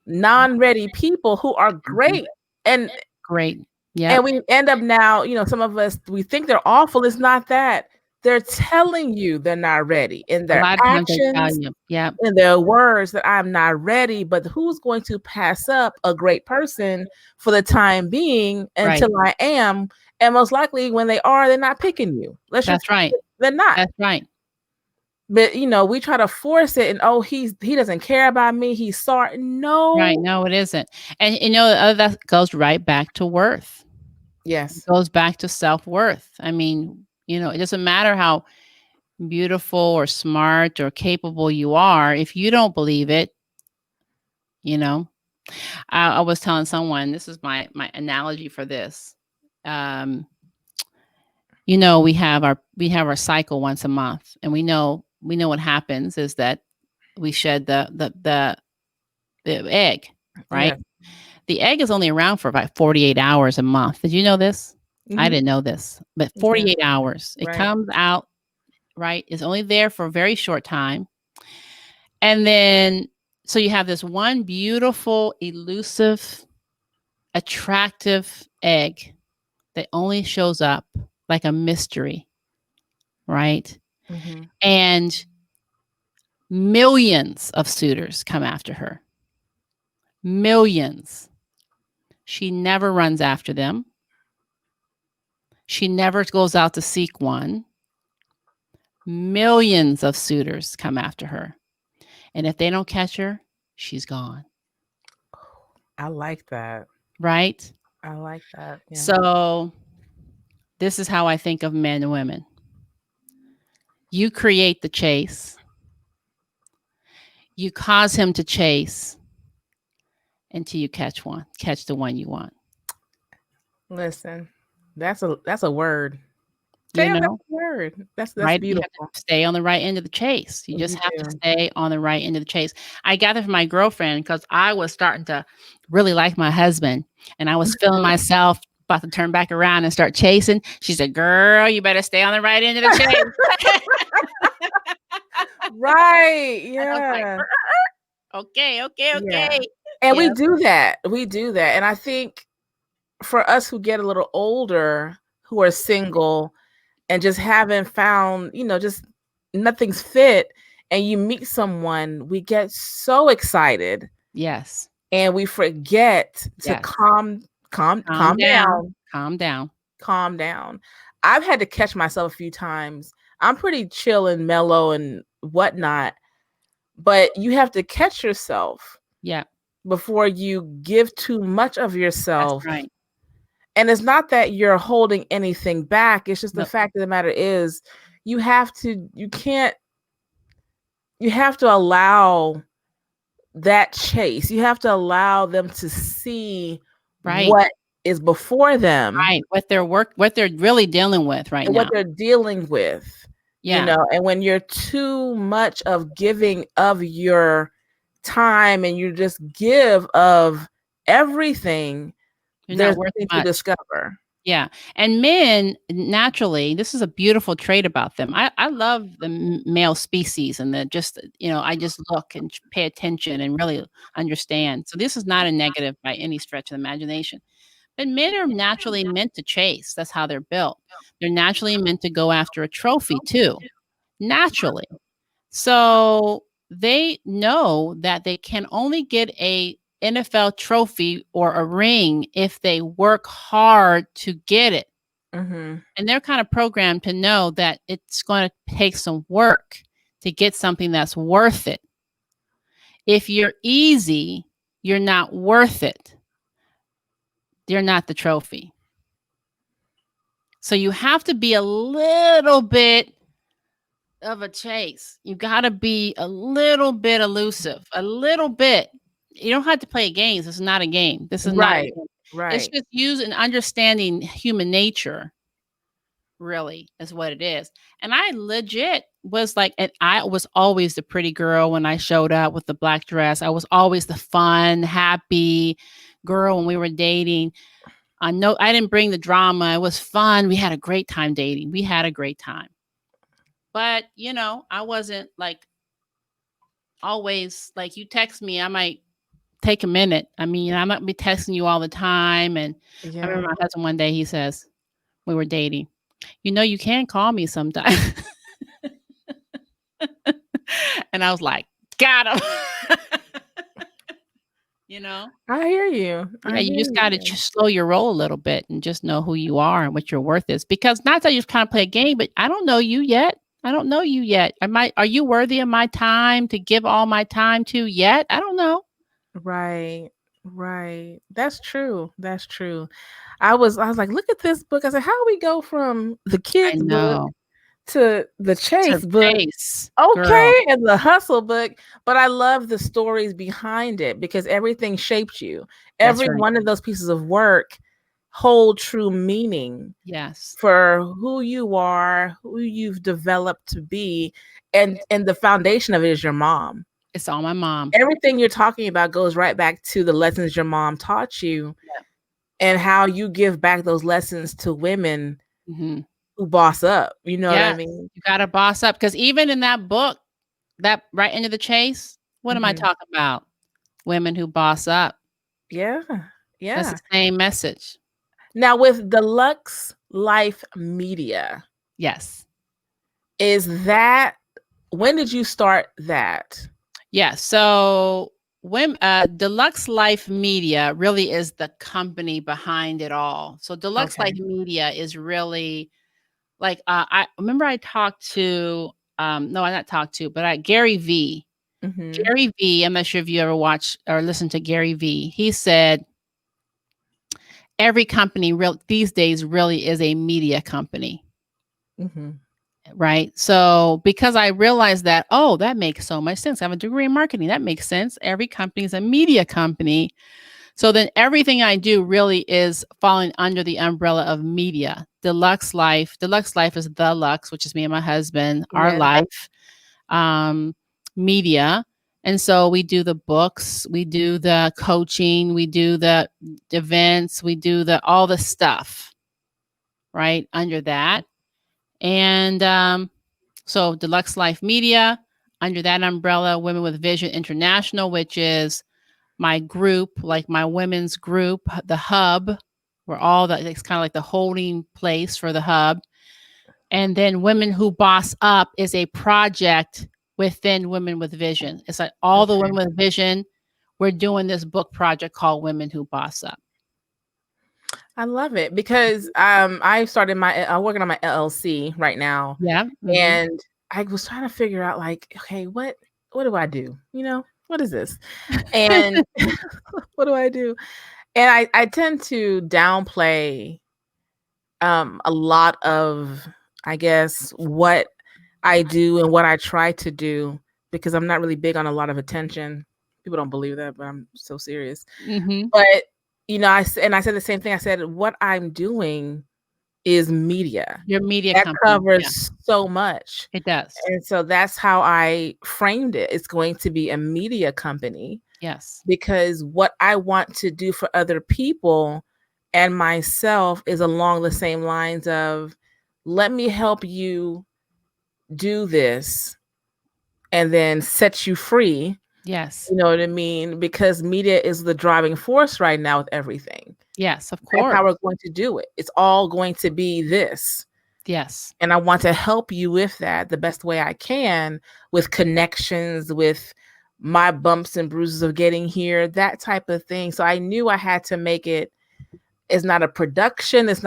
non-ready people who are Mhm. great. And Great. Yep. and we end up now, some of us, we think they're awful. It's not that. They're telling you they're not ready in A their lot of times they tell actions, you. Yep. in their words, that I'm not ready. But who's going to pass up a great person for the time being Right. until I am? And most likely when they are, they're not picking you. Let's just That's right. they're not. That's right. But we try to force it, and he doesn't care about me. He's sorry. Right. No. No, it isn't. And that goes right back to worth. It Yes. goes back to self-worth. I mean, it doesn't matter how beautiful or smart or capable you are. If you don't believe it, you know. I was telling someone, this is my analogy for this. Um, we have our cycle once a month, and we know what happens is that we shed the egg, right? Yes. The egg is only around for about 48 hours a month. Did you know this? I Mhm. didn't know this, but Yeah. 48 hours. It Right. comes out, right? It's only there for a very short time. And then, so you have this one beautiful, elusive, attractive egg that only shows up like a mystery, right? Mhm. And millions of suitors come after her. Millions. She never runs after them. She never goes out to seek one. Millions of suitors come after her. And if they don't catch her, she's gone. I like that. Right? I like that. Yeah. So, this is how I think of men and women. You create the chase, you cause him to chase until you catch the one you want. Listen, that's a word. You Damn, that's know? a word. That's Right? You have beautiful. to stay on the right end of the chase. You just You have to do. stay on the right end of the chase. I got that from my girlfriend because I was starting to really like my husband and I was feeling myself. about to turn back around and start chasing. She said, "Girl, you better stay on the right end of the chase." Right. And I was like, Yeah. "Okay, okay, Yeah. okay." And we Yeah. do that. We do that. And I think for us who get a little older, who are single and just haven't found, just nothing's fit, and you meet someone, we get so excited Yes. and we forget to Yes. calm Calm down. down, Calm down. calm down. I've had to catch myself a few times. I'm pretty chill and mellow and whatnot, but you have to catch yourself Yeah, before you give too much of that's yourself. right. And it's not that you're holding anything back. It's just the Nope. fact of the matter is you can't, you have to allow that chase. You have to allow them to see Right. what is before them Right. What they're really dealing with right and what now. they're dealing with, Yeah. and when you're too much of giving of your time and you just give of everything, You're there's not worth nothing to much. discover. Yeah. And men naturally, this is a beautiful trait about them. I love the male species and the just, I just look and pay attention and really understand. So this is not a negative by any stretch of the imagination. But men are naturally meant to chase. That's how they're built. They're naturally meant to go after a trophy too. Naturally. So they know that they can only get a NFL trophy or a ring if they work hard to get it. Mm-hmm. And they're kind of programmed to know that it's going to take some work to get something that's worth it. If you're easy, you're not worth it. You're not the trophy. So you have to be a little bit of a chase. You got to be a little bit elusive, a little bit. You don't have to play games. This is not a game. This is not a Right. game. It's Right. just using understanding human nature, really, is what it is. And I legit was like, and I was always the pretty girl when I showed up with the black dress. I was always the fun, happy girl when we were dating. I know I didn't bring the drama. It was fun. We had a great time dating. We had a great time. But, I wasn't like always like you text me, I might take a minute. I mean, I might be texting you all the time. And I Yeah. remember my husband one day, he says, we were dating, you can call me sometime. And I was like, got him. you know? I hear you. Yeah, I you hear just got to you. slow your roll a little bit and just know who you are and what your worth is. Because not that you just kind of play a game, but I don't know you yet. I don't know you yet. Are you worthy of my time to give all my time to yet? I don't know. Right. Right. That's true. That's true. I was like, look at this book. I said, how do we go from the I kids book know. to the To chase book? chase, girl. Okay, and the hustle book, but I love the stories behind it because everything shaped you. That's Every right. one of those pieces of work hold true meaning Yes. for who you are, who you've developed to be, and the foundation of it is your mom. It's all my mom. Everything you're talking about goes right back to the lessons your mom taught you Yeah. and how you give back those lessons to women Mhm. who boss up. You know what I Yes. mean? You gotta boss up because even in that book, that right into the chase, what am I Mhm. talking about? Women who boss up. Yeah. That's the Yeah. same message. Now with Deluxe Life Media, Yes. is that when did you start that? Yeah. So when Deluxe Life Media really is the company behind it all. So Deluxe Life Okay. Media is really like I remember I talked to no, I not talked to, but Gary V. Mhm. Gary V. I'm not sure if you ever watched or listened to Gary V. He said every company real these days really is a media company. Mhm. Right. So because I realized that, oh, that makes so much sense. I have a degree in marketing. That makes sense. Every company is a media company. So then everything I do really is falling under the umbrella of media. Deluxe Life. Deluxe Life is the Lux, which is me and my husband, our Yeah. life, um, media. And so we do the books, we do the coaching, we do the events, we do the all the stuff, right, under that. And so Deluxe Life Media, under that umbrella, Women with Vision International, which is my group, like my women's group, the hub, where all that, it's kind of like the holding place for the hub. And then Women Who Boss Up is a project within Women with Vision. It's like all the Okay. women with vision. We're doing this book project called Women Who Boss Up. I love it because I'm working on my LLC right now, Yeah. and I was trying to figure out like, okay, what do I do? What is this? And what do I do? And I tend to downplay a lot of, I guess, what I do and what I try to do because I'm not really big on a lot of attention. People don't believe that, but I'm so serious. Mm-hmm. But I said the same thing. I said what I'm doing is media. Your media That company. Yeah, covers so much. it does. And so that's how I framed it. It's going to be a media company Yes. because what I want to do for other people and myself is along the same lines of let me help you do this and then set you free. Yes. You know what I mean? Because media is the driving force right now with everything. Yes, of That's course. how we're going to do it. It's all going to be this. Yes. And I want to help you with that the best way I can with connections, with my bumps and bruises of getting here, that type of thing. So I knew I had to make it. It's not a production. It's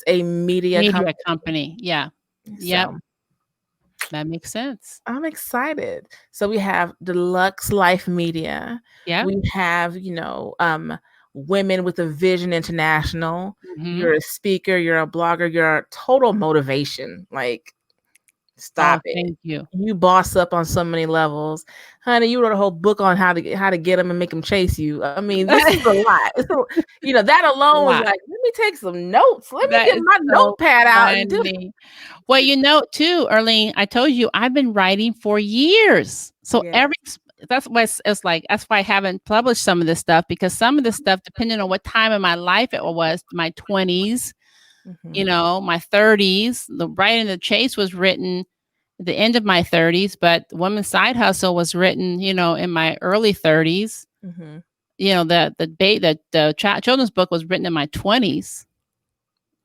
a media Media company. company. Yeah. Yep. So That makes sense. I'm excited. So we have Deluxe Life Media. Yeah. We have, Women with a Vision International. Mm-hmm. You're a speaker, you're a blogger, you're a total motivation. Like, Oh, stop it. thank you. You boss up on so many levels. Honey, you wrote a whole book on how to get them and make them chase you. I mean, this is a lot. That alone was Lot. like, let me take some notes. Let me That get is my so notepad out and do funny. Well, too, Erlene, I told you I've been writing for years. So Yeah. that's why it's like, that's why I haven't published some of this stuff, because some of this stuff, depending on what time in my life it was, my 20s, Mhm. my 30s, the Right in the Chase was written at the end of my 30s, but Woman's Side Hustle was written, in my early 30s. Mhm. The children's book was written in my 20s.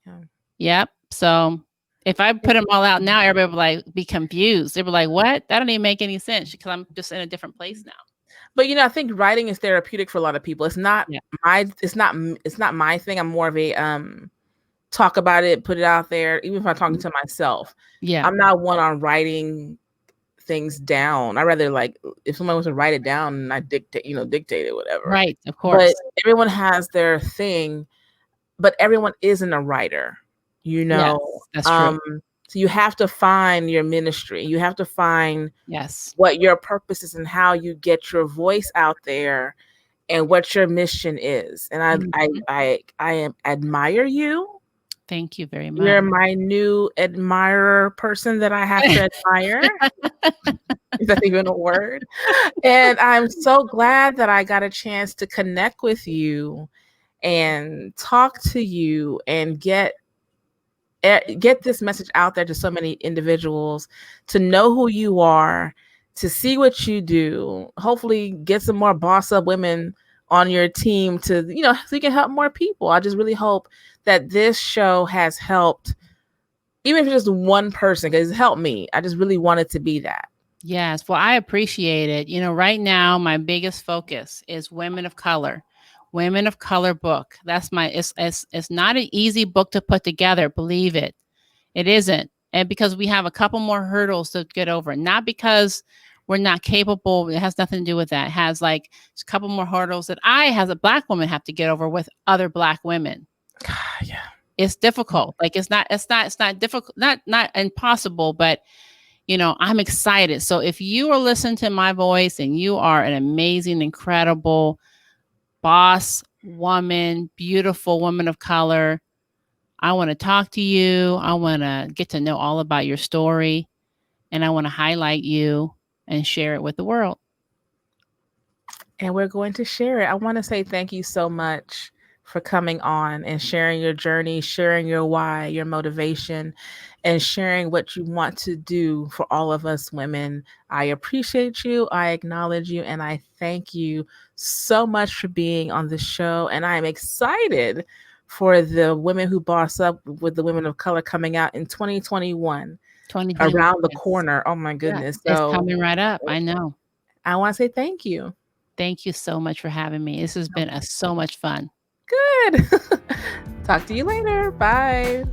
Yeah. Yep. So if I put them all out now, everybody would be confused. They were like, "What? That don't even make any sense," because I'm just in a different place now. But I think writing is therapeutic for a lot of people. It's not Yeah. it's not my thing. I'm more of a talk about it, put it out there, even if I'm talking to myself. Yeah. I'm not one on writing things down. I rather like if someone wants to write it down and I dictate it, whatever. Right. Of But course. everyone has their thing, but everyone isn't a writer, you Yes, know. that's true. So you have to find your ministry. You have to find Yes. what your purpose is and how you get your voice out there and what your mission is. And Mhm. I admire you. Thank you very much. You're my new admirer person that I have to admire. Is that even a word? And I'm so glad that I got a chance to connect with you and talk to you and get this message out there to so many individuals to know who you are, to see what you do, hopefully get some more boss up women on your team to, so you can help more people. I just really hope that this show has helped, even if it's just one person, because it helped me. I just really want it to be that. Yes. Well, I appreciate it. Right now, my biggest focus is Women of Color. Women of Color book. That's it's not an easy book to put together, believe it. It isn't. And because we have a couple more hurdles to get over. Not because we're not capable. It has nothing to do with that. It has like a couple more hurdles that I, as a Black woman, have to get over with other Black women. Yeah. It's difficult. Like it's not difficult, not impossible, but I'm excited. So if you are listening to my voice and you are an amazing, incredible boss woman, beautiful woman of color, I want to talk to you. I want to get to know all about your story, and I want to highlight you and share it with the world. and we're going to share it. I want to say thank you so much for coming on and sharing your journey, sharing your why, your motivation, and sharing what you want to do for all of us women. I appreciate you. I acknowledge you. And I thank you so much for being on the show. And I'm excited for the Women Who Boss Up with the Women of Color coming out in 2021, 2021. around the Yes. corner. Oh my Yeah. goodness. It's So coming right up. I know. I want to say thank you. Thank you so much for having me. This has been so much fun. Good. Talk to you later. Bye.